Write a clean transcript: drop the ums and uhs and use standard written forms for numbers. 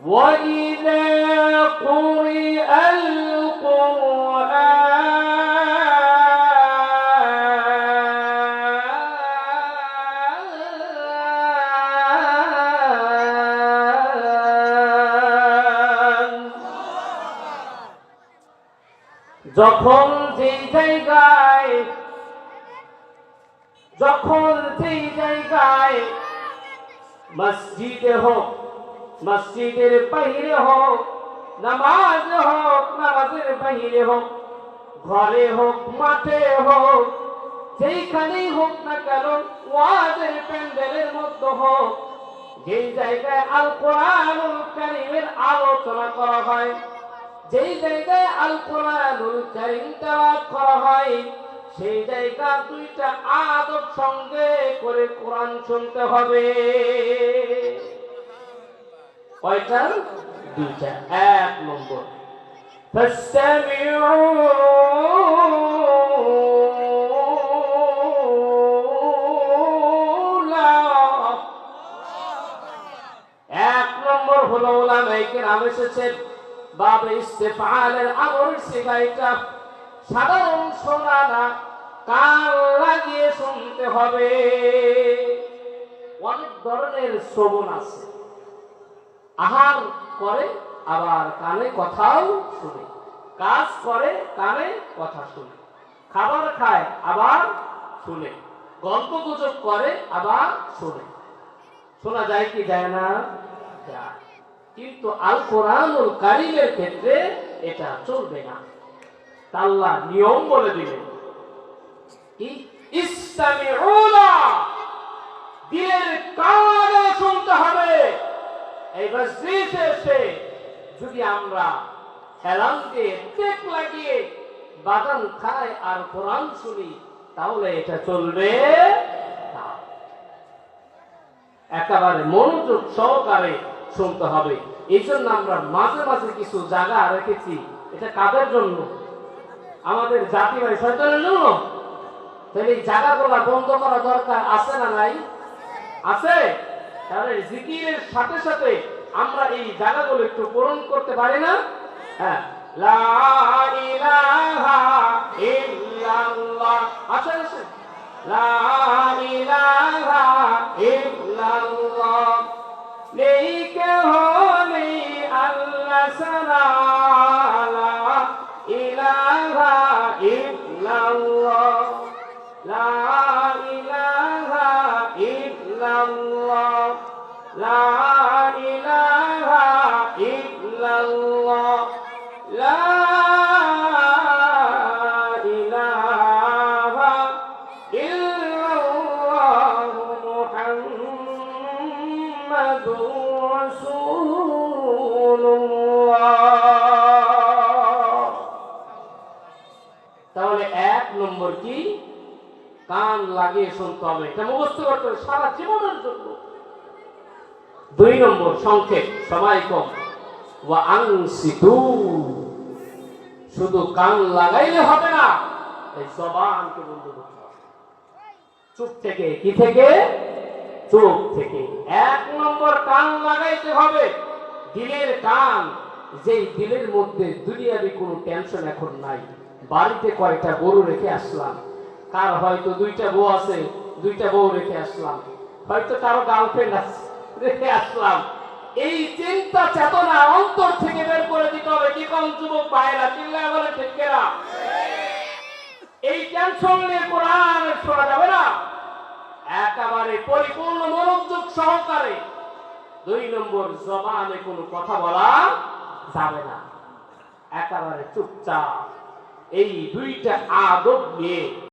وإذا قرئ القرآن যখন যেই জায়গায় মসজিদে হোক, মসজিদের বাহিরে হোক, নামাজের বাহিরে হোক, ঘরে হোক, মাঠে হোক, যেইখানেই হোক না কেন, ওয়াজের প্যান্ডেলের মধ্যে হোক, যেই জায়গায় আল কোরআনুল কারীমের আলোচনা করা হয়, যেই জায়গায় আল কোরআনুল কারীম তেলাওয়াত করা হয়, সেই জায়গা দুইটা আদব সঙ্গে করে কোরআন শুনতে হবে। কয়টা? দুইটা। এক নম্বর, ফাসতামিউ লাহু। এক নম্বর হলো উলামায়ে কেরাম এসেছেন বাবে ইস্তিফআলের আমর সিগাইটা সাধারণ শোনা না, কান লাগিয়ে শুনতে হবে। অনেক ধরনের শ্রবণ আছে, আহার করে আবার কানে কথাও শুনে, কাজ করে কানে কথা শুনে, খাবার খায় আবার শুনে, গল্প গুজব করে আবার শুনে। শোনা যায় কি যায় না? যায়। কিন্তু আল কোরআনুল কারীমের ক্ষেত্রে এটা চলবে না। আল্লাহ নিয়ম বলে দিলেন কি? ইসতামিউ লাহু, দিলের কানে শুনতে হবে। এই মসজিদে এসে যদি আমরা হেলানকে টেক লাগিয়ে বাদাম খাই আর কোরআন শুনি, তাহলে এটা চলবে না। একেবারে মনোযোগ সহকারে শুনতে হবে। এই জন্য আমরা মাঝে মাঝে কিছু জায়গা রেখেছি। এটা কাদের জন্য? আমাদের জাতি ভাই শয়তানের জন্য। তাহলে এই জায়গাগুলা বন্ধ করা দরকার আছে না নাই? আছে। তাহলে জিকিরের সাথে সাথে আমরা এই জায়গাগুলো একটু পূরণ করতে পারি না? হ্যাঁ, লা ইলাহা ইল্লাল্লাহ। আসেন আসেন, লা ইলাহা ইল্লাল্লাহ, নেই কেহ নেই আল্লাহ ছাড়া, লা ইলাহা ইল্লাল্লাহ, লা ইলাহা ইল্লাল্লাহ, লা ইলাহা ইল্লাল্লাহ, লা ইলাহা ইল্লাল্লাহ, মুহাম্মাদুর রাসূলুল্লাহ। তাহলে এক নম্বর কি? কান লাগিয়ে শুনতে হবে, এটা মুখস্থ করতে হবে সারা জীবনের জন্য। দুই নম্বর, সংক্ষেপ, সময় কম, ওয়া আনসিতু, শুধু কান লাগাইলে হবে না, এই জবানকে বন্ধ করতে হবে। চুপ থেকে, কি থেকে? চুপ থেকে। এক নম্বর, কান লাগাইতে হবে, দিলের কান। যেই দিলের মধ্যে দুনিয়াবি কোনো টেনশন এখন নাই। বাড়িতে কয়টা গরু রেখে আসলাম, কার হয়তো দুইটা বউ আছে, দুইটা বউ রেখে আসলাম, হয়তো কারো গার্লফ্রেন্ড আছে, রেখে আসলাম। এই চিন্তা চেতনা অন্তর থেকে বের করে দিতে হবে। কি কোন যুবক ভাইরা চিল্লায় বলে ঠিক কিনা? এই টেনশন নিয়ে কোরআন শোনা যাবে না। একেবারে পরিপূর্ণ মনোযোগ সহকারে। দুই নম্বর, জবানে কোনো কথা বলা যাবে না, একেবারে চুপচাপ। এই দুইটা আদব নিয়ে